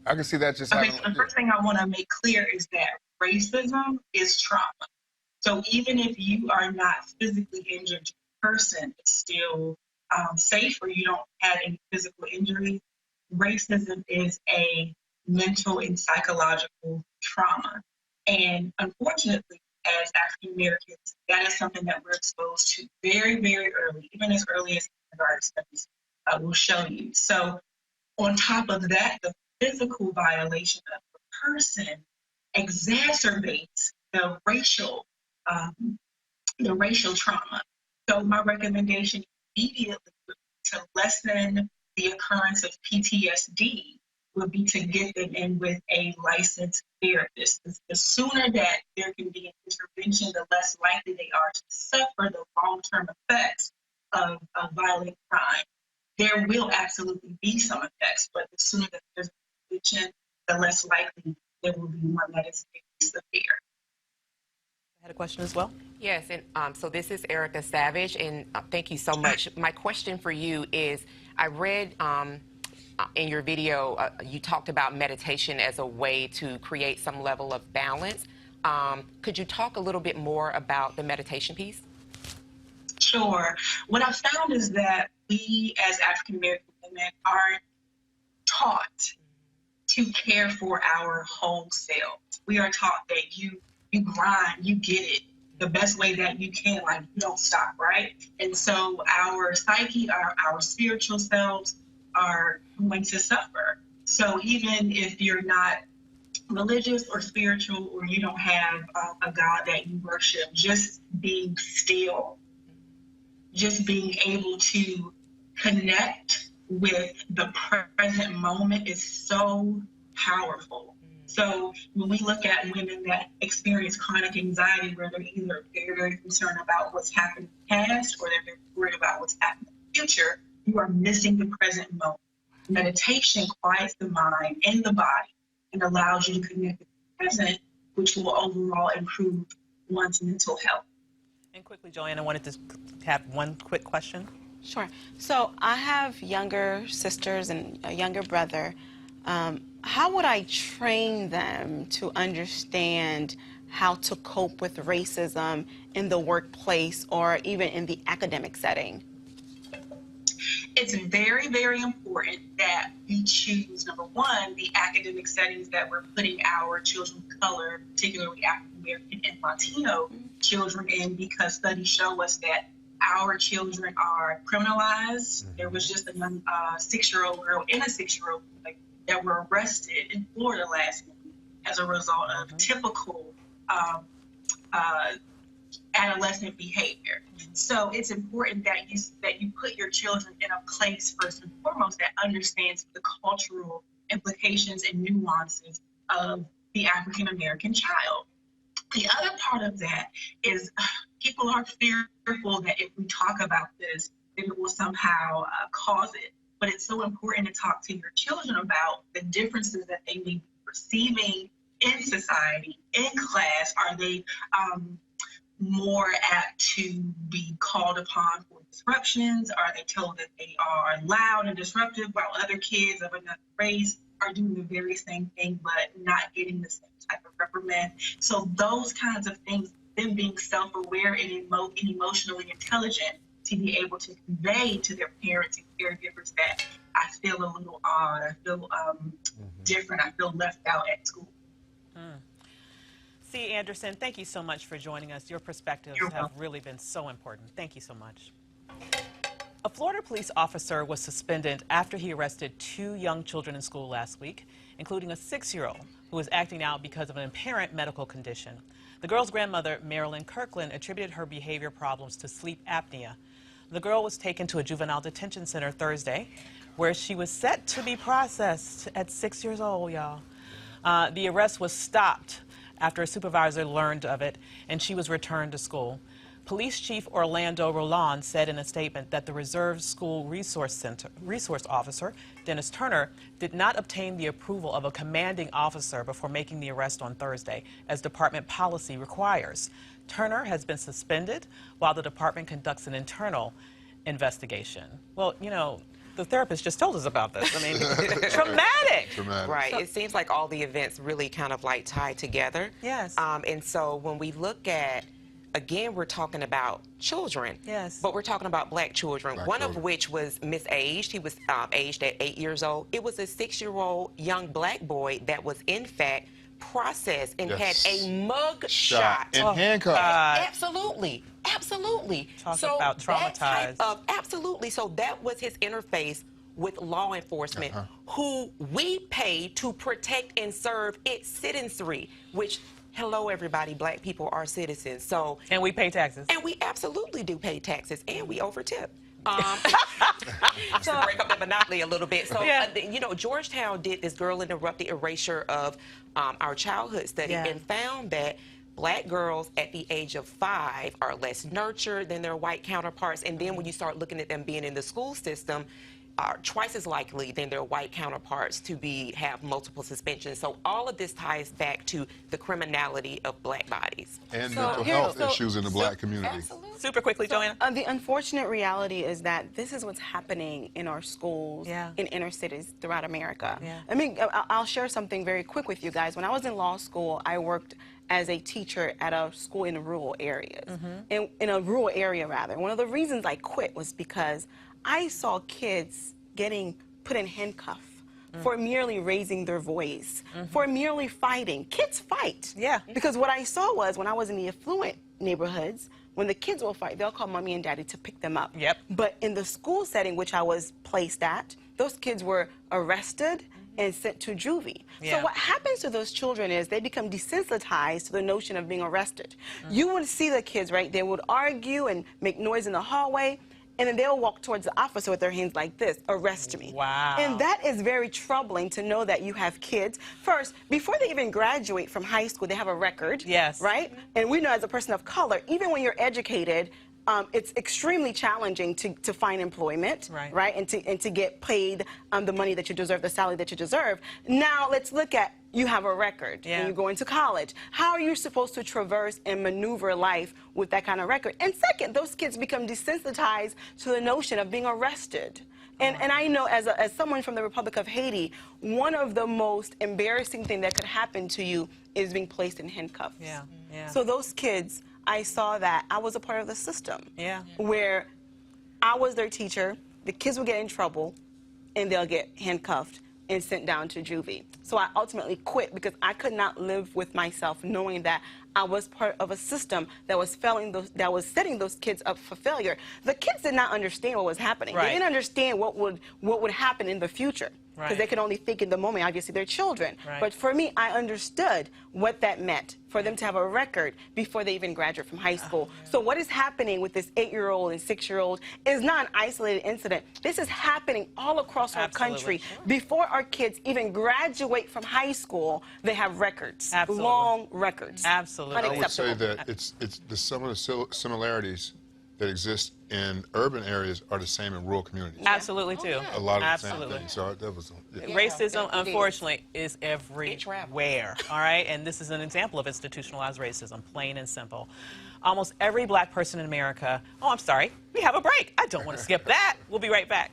I: I can see that just happening.
N: So the first thing I want to make clear is that racism is trauma. So even if you are not physically injured, your person is still safe, or you don't have any physical injury. Racism is a mental and psychological trauma. And unfortunately, as African Americans, that is something that we're exposed to very, very early, even as early as kindergarten studies will show you. So on top of that, the physical violation of the person exacerbates the racial trauma. So my recommendation immediately to lessen the occurrence of PTSD would be to get them in with a licensed therapist. The sooner that there can be an intervention, the less likely they are to suffer the long-term effects of violent crime. There will absolutely be some effects, but the sooner that there's an intervention, the less likely there will be one that is severe.
A: I had a question as well.
G: Yes, and so this is Erica Savage, and thank you so much. My question for you is, I read in your video, you talked about meditation as a way to create some level of balance. Could you talk a little bit more about the meditation piece?
N: Sure. What I've found is that we as African American women aren't taught to care for our whole selves. We are taught that you grind, you get it the best way that you can, like you don't stop, right? And so our psyche, our spiritual selves are going to suffer. So even if you're not religious or spiritual, or you don't have a God that you worship, just being still, just being able to connect with the present moment is so powerful. So when we look at women that experience chronic anxiety, where they're either very concerned about what's happened in the past, or they're very worried about what's happening in the future, you are missing the present moment. Meditation quiets the mind and the body and allows you to connect with the present, which will overall improve one's mental health.
A: And quickly, Joanne, I wanted to have one quick question.
H: Sure. So I have younger sisters and a younger brother. How would I train them to understand how to cope with racism in the workplace or even in the academic setting?
N: It's very, very important that we choose, number one, the academic settings that we're putting our children of color, particularly African American and Latino children in, because studies show us that our children are criminalized. There was just a young 6-year-old girl and a 6-year-old boy that were arrested in Florida last week as a result of typical adolescent behavior. So it's important that you put your children in a place, first and foremost, that understands the cultural implications and nuances of the African American child. The other part of that is people are fearful that if we talk about this, then it will somehow cause it. But it's so important to talk to your children about the differences that they may be receiving in society, in class. Are they more apt to be called upon for disruptions? Are they told that they are loud and disruptive, while other kids of another race are doing the very same thing but not getting the same type of reprimand? So those kinds of things, them being self-aware and emotionally intelligent, to be able to convey to their parents and caregivers that I feel a little odd, I feel different, I feel left out at school.
A: C. Anderson, thank you so much for joining us. Your perspectives have really been so important. Thank you so much. A Florida police officer was suspended after he arrested 2 young children in school last week, including a 6-year-old who was acting out because of an apparent medical condition. The girl's grandmother, Marilyn Kirkland, attributed her behavior problems to sleep apnea. The girl was taken to a juvenile detention center Thursday, where she was set to be processed at 6 years old, y'all. The arrest was stopped after a supervisor learned of it, and she was returned to school. Police Chief Orlando Roland said in a statement that the Reserve School Resource Officer, Dennis Turner, did not obtain the approval of a commanding officer before making the arrest on Thursday, as department policy requires. Turner has been suspended while the department conducts an internal investigation. Well, you know, the therapist just told us about this. I mean, traumatic.
G: Right.
A: So,
G: it seems like all the events really kind of like tie together.
A: Yes.
G: And so when we look at, again, we're talking about children.
A: Yes.
G: But we're talking about black children, one of which was misaged. He was aged at 8 years old. It was a 6-year-old young black boy that was, in fact, processed and had a mug shot.
I: And handcuffed.
G: Absolutely. Absolutely.
A: Talk about traumatized.
G: Absolutely. So that was his interface with law enforcement, who we pay to protect and serve its citizenry, which, hello, everybody, black people are citizens. So,
A: and we pay taxes.
G: And we absolutely do pay taxes, and we overtip. To break up the monopoly a little bit. So, you know, Georgetown did this Girl Interrupted Erasure of Our Childhood study and found that black girls at the age of 5 are less nurtured than their white counterparts. And then when you start looking at them being in the school system, are twice as likely than their white counterparts to have multiple suspensions. So all of this ties back to the criminality of black bodies.
I: And mental health issues in the black community.
G: Absolutely.
A: Super quickly, Joanna.
H: The unfortunate reality is that this is what's happening in our schools in inner cities throughout America. I mean, I'll share something very quick with you guys. When I was in law school, I worked as a teacher at a school in rural areas, in a rural area rather. One of the reasons I quit was because I saw kids getting put in handcuffs for merely raising their voice, for merely fighting. Kids fight. Because what I saw was when I was in the affluent neighborhoods, when the kids will fight, they'll call mommy and daddy to pick them up. But in the school setting, which I was placed at, those kids were arrested and sent to juvie. So what happens to those children is they become desensitized to the notion of being arrested. You would see the kids, right? They would argue and make noise in the hallway, and then they'll walk towards the officer with their hands like this, arrest me.
A: Wow.
H: And that is very troubling to know that you have kids. First, before they even graduate from high school, they have a record. Right? And we know as a person of color, even when you're educated, it's extremely challenging to find employment, right? And to get paid the money that you deserve, the salary that you deserve. Now let's look at, you have a record and you go into college. How are you supposed to traverse and maneuver life with that kind of record? And second, those kids become desensitized to the notion of being arrested. And I know as someone from the Republic of Haiti, one of the most embarrassing things that could happen to you is being placed in handcuffs. So those kids, I saw that I was a part of the system where I was their teacher, the kids would get in trouble, and they'll get handcuffed and sent down to juvie. So I ultimately quit because I could not live with myself knowing that I was part of a system that was setting those kids up for failure. The kids did not understand what was happening. They didn't understand what would happen in the future. Because they could only think in the moment, obviously they're children. But for me, I understood what that meant for them to have a record before they even graduate from high school. So what is happening with this 8-year-old and 6-year-old is not an isolated incident. This is happening all across our country. Before our kids even graduate from high school, they have records, long records.
A: Absolutely.
I: I would say that some of the similarities that exist in urban areas are the same in rural communities.
A: Absolutely, too.
I: A lot of the same things. So that was,
A: Racism, unfortunately, is everywhere, all right? And this is an example of institutionalized racism, plain and simple. Almost every black person in America, oh, I'm sorry, we have a break. I don't want to skip that. We'll be right back.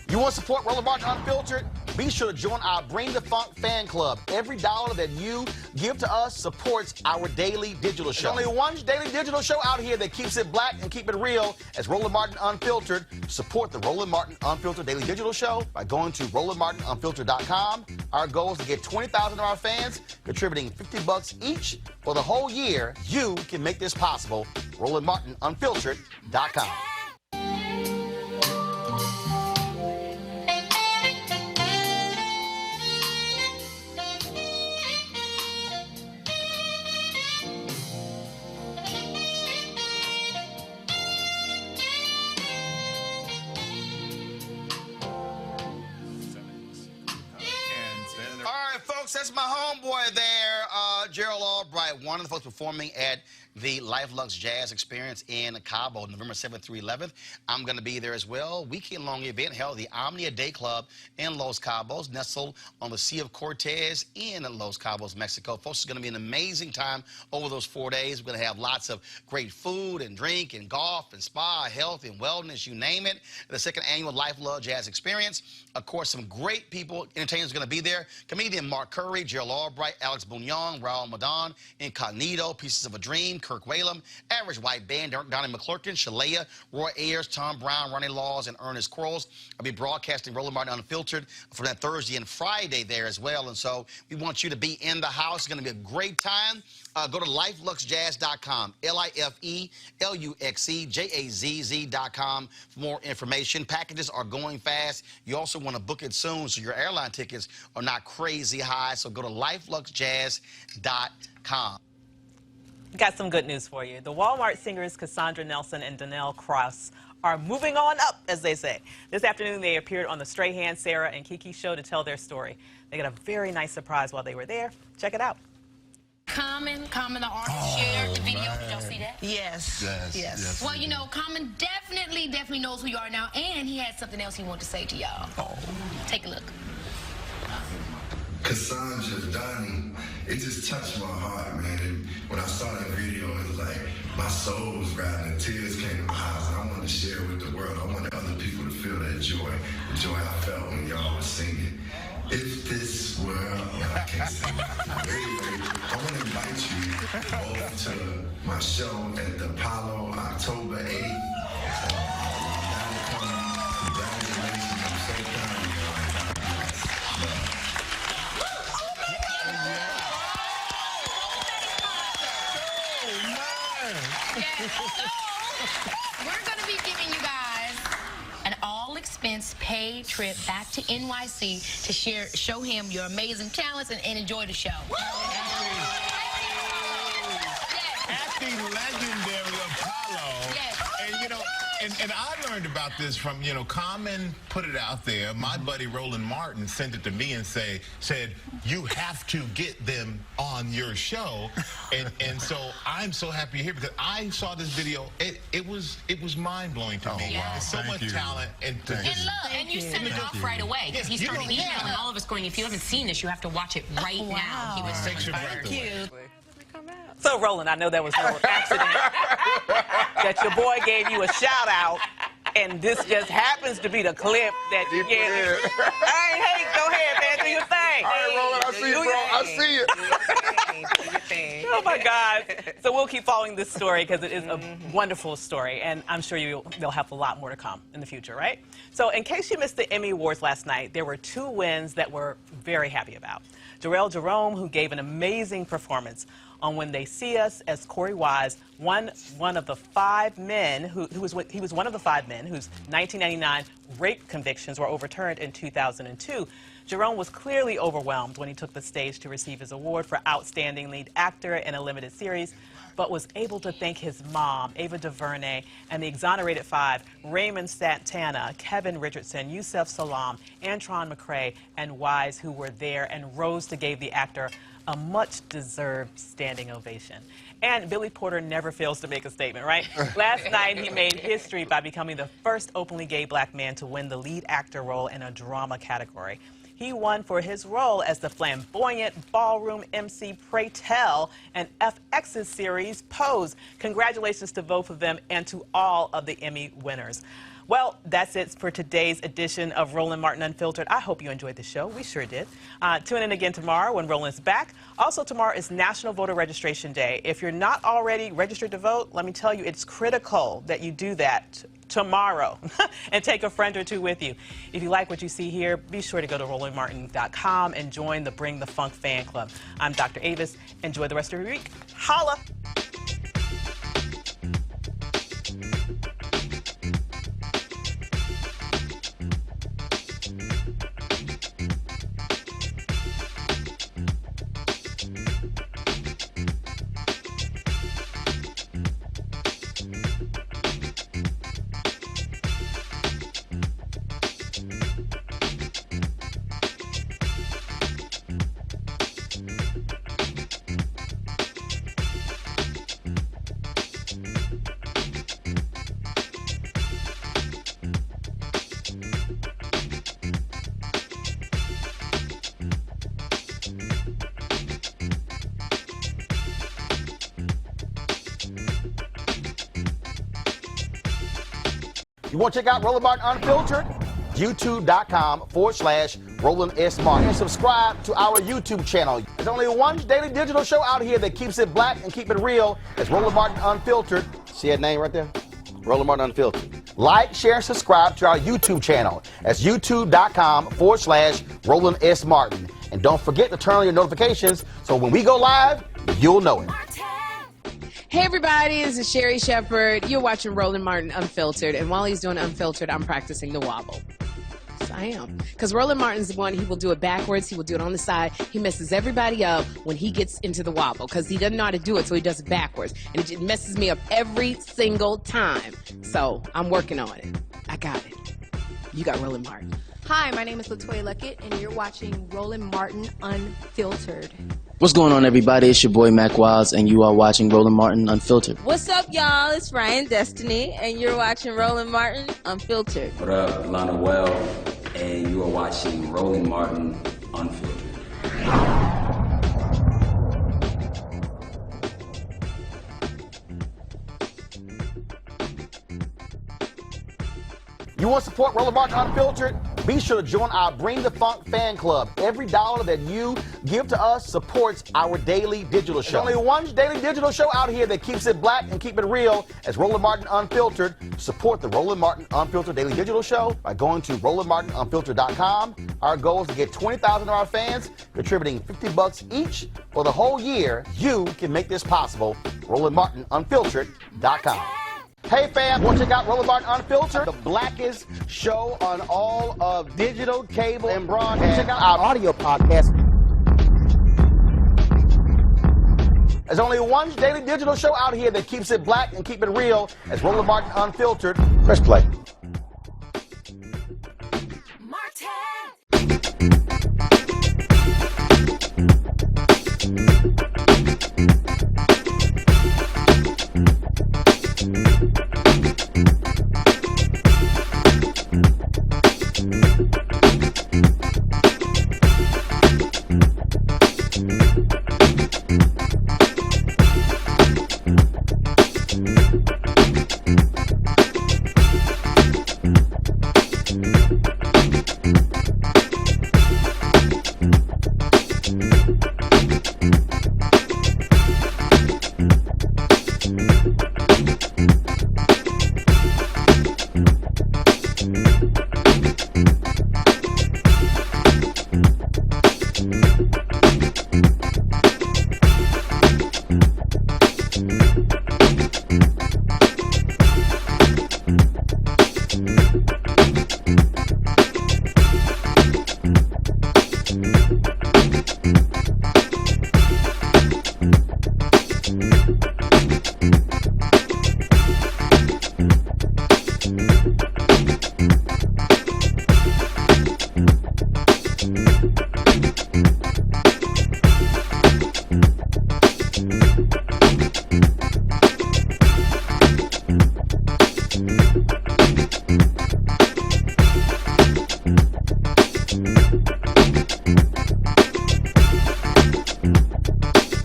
J: You want to support Roland Martin Unfiltered? Be sure to join our Bring the Funk fan club. Every dollar that you give to us supports our daily digital show. There's only one daily digital show out here that keeps it black and keep it real as Roland Martin Unfiltered. Support the Roland Martin Unfiltered daily digital show by going to RolandMartinUnfiltered.com. Our goal is to get 20,000 of our fans contributing $50 each for the whole year. You can make this possible. RolandMartinUnfiltered.com. That's my homeboy there, Gerald Albright, one of the folks performing at the Luxe Jazz Experience in Cabo, November 7th through 11th. I'm going to be there as well. Weekend-long event held at the Omnia Day Club in Los Cabos, nestled on the Sea of Cortez in Los Cabos, Mexico. Folks, it's going to be an amazing time over those 4 days. We're going to have lots of great food and drink and golf and spa, health and wellness, you name it. The second annual Luxe Jazz Experience. Of course, some great people, entertainers are going to be there. Comedian Mark Curry, Gerald Albright, Alex Bouillon, Raul Madan, Incognito, Pieces of a Dream, Kirk Whalum, Average White Band, Donnie McClurkin, Shalea, Roy Ayers, Tom Brown, Ronnie Laws, and Ernest Quarles. I'll be broadcasting Roland Martin Unfiltered for that Thursday and Friday there as well. And so we want you to be in the house. It's going to be a great time. Go to LifeLuxeJazz.com, LifeLuxeJazz.com for more information. Packages are going fast. You also want to book it soon so your airline tickets are not crazy high. So go to LifeLuxeJazz.com.
A: Got some good news for you. The Walmart singers Cassandra Nelson and Donnell Cross are moving on up, as they say. This afternoon, they appeared on the Strahan, Sarah, and Kiki show to tell their story. They got a very nice surprise while they were there. Check it out.
O: Common, the artist, shared the video. Did y'all see that?
P: Yes.
O: Well, you know, Common definitely knows who you are now, and he had something else he wanted to say to y'all. Take a look.
Q: Cassandra, Donnie, it just touched my heart, man. And when I saw that video, it was like my soul was riding and tears came to my eyes. And I wanted to share it with the world. I wanted other people to feel that joy, the joy I felt when y'all was singing. If this were, I can't sing. Anyway, I want to invite you both to my show at the Apollo, October 8th. Congratulations, I'm so proud of you guys.
O: We're going to be giving you guys an all-expense paid trip back to NYC to show him your amazing talents and enjoy the show.
R: At the legendary Apollo.
O: Yes.
R: And, you know, and I learned about this from, you know, Common put it out there. My buddy Roland Martin sent it to me and said, you have to get them on your show. And so I'm so happy here because I saw this video. It was mind-blowing to me.
O: Wow.
R: So much talent. And
O: you sent it off right away because he started emailing all of us going, if you haven't seen this, you have to watch it right now. He was so inspired.
A: So, Roland, I know that was no accident that your boy gave you a shout-out, and this just happens to be the clip that you gave. Hey, go ahead, man, do your thing.
I: All right, Roland, I see you, bro. I see you.
A: Oh, my God. So we'll keep following this story because it is a wonderful story, and I'm sure they'll have a lot more to come in the future, right? So in case you missed the Emmy Awards last night, there were 2 wins that we're very happy about. Jarrell Jerome, who gave an amazing performance on When They See Us as Corey Wise, one of the 5 men he was one of the 5 men whose 1999 rape convictions were overturned in 2002. Jerome was clearly overwhelmed when he took the stage to receive his award for Outstanding Lead Actor in a Limited Series, but was able to thank his mom, Ava DuVernay, and the exonerated 5, Raymond Santana, Kevin Richardson, Yusef Salaam, Antron McCrae, and Wise, who were there and rose to give the actor a much-deserved standing ovation. And Billy Porter never fails to make a statement, right? Last night, he made history by becoming the first openly gay black man to win the lead actor role in a drama category. He won for his role as the flamboyant ballroom MC Pray Tell and FX's series Pose. Congratulations to both of them and to all of the Emmy winners. Well, that's it for today's edition of Roland Martin Unfiltered. I hope you enjoyed the show. We sure did. Tune in again tomorrow when Roland's back. Also, tomorrow is National Voter Registration Day. If you're not already registered to vote, let me tell you, it's critical that you do that tomorrow and take a friend or two with you. If you like what you see here, be sure to go to RolandMartin.com and join the Bring the Funk fan club. I'm Dr. Avis. Enjoy the rest of your week. Holla!
J: You want to check out Roland Martin Unfiltered? YouTube.com/Roland S. Martin. And subscribe to our YouTube channel. There's only one daily digital show out here that keeps it black and keep it real. It's Roland Martin Unfiltered. See that name right there? Roland Martin Unfiltered. Like, share, and subscribe to our YouTube channel. That's YouTube.com/Roland S. Martin. And don't forget to turn on your notifications so when we go live, you'll know it.
P: Hey everybody, this is Sherry Shepherd. You're watching Roland Martin Unfiltered, and while he's doing Unfiltered, I'm practicing the wobble. Yes, I am. Because Roland Martin's the one, he will do it backwards, he will do it on the side. He messes everybody up when he gets into the wobble, because he doesn't know how to do it, so he does it backwards. And it just messes me up every single time. So, I'm working on it. I got it. You got Roland Martin.
S: Hi, my name is LaToya Luckett, and you're watching Roland Martin Unfiltered.
T: What's going on, everybody? It's your boy Mac Wiles, and you are watching Roland Martin Unfiltered.
U: What's up, y'all? It's Ryan Destiny, and you're watching Roland Martin Unfiltered.
V: What up, Lana Well, and you are watching Roland Martin Unfiltered.
J: You want to support Roland Martin Unfiltered? Be sure to join our Bring the Funk fan club. Every dollar that you give to us supports our daily digital show. There's only one daily digital show out here that keeps it black and keep it real. As Roland Martin Unfiltered. Support the Roland Martin Unfiltered daily digital show by going to RolandMartinUnfiltered.com. Our goal is to get 20,000 of our fans contributing $50 each for the whole year. You can make this possible. RolandMartinUnfiltered.com. Hey fam, want to check out Roland Martin Unfiltered? The blackest show on all of digital, cable, and broadcast. Check out our audio podcast. There's only one daily digital show out here that keeps it black and keep it real. As Roland Martin Unfiltered. Press play.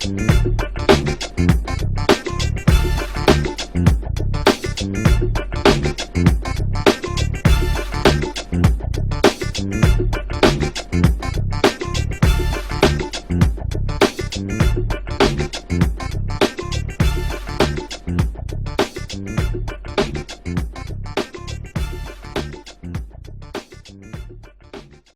V: Unfiltered.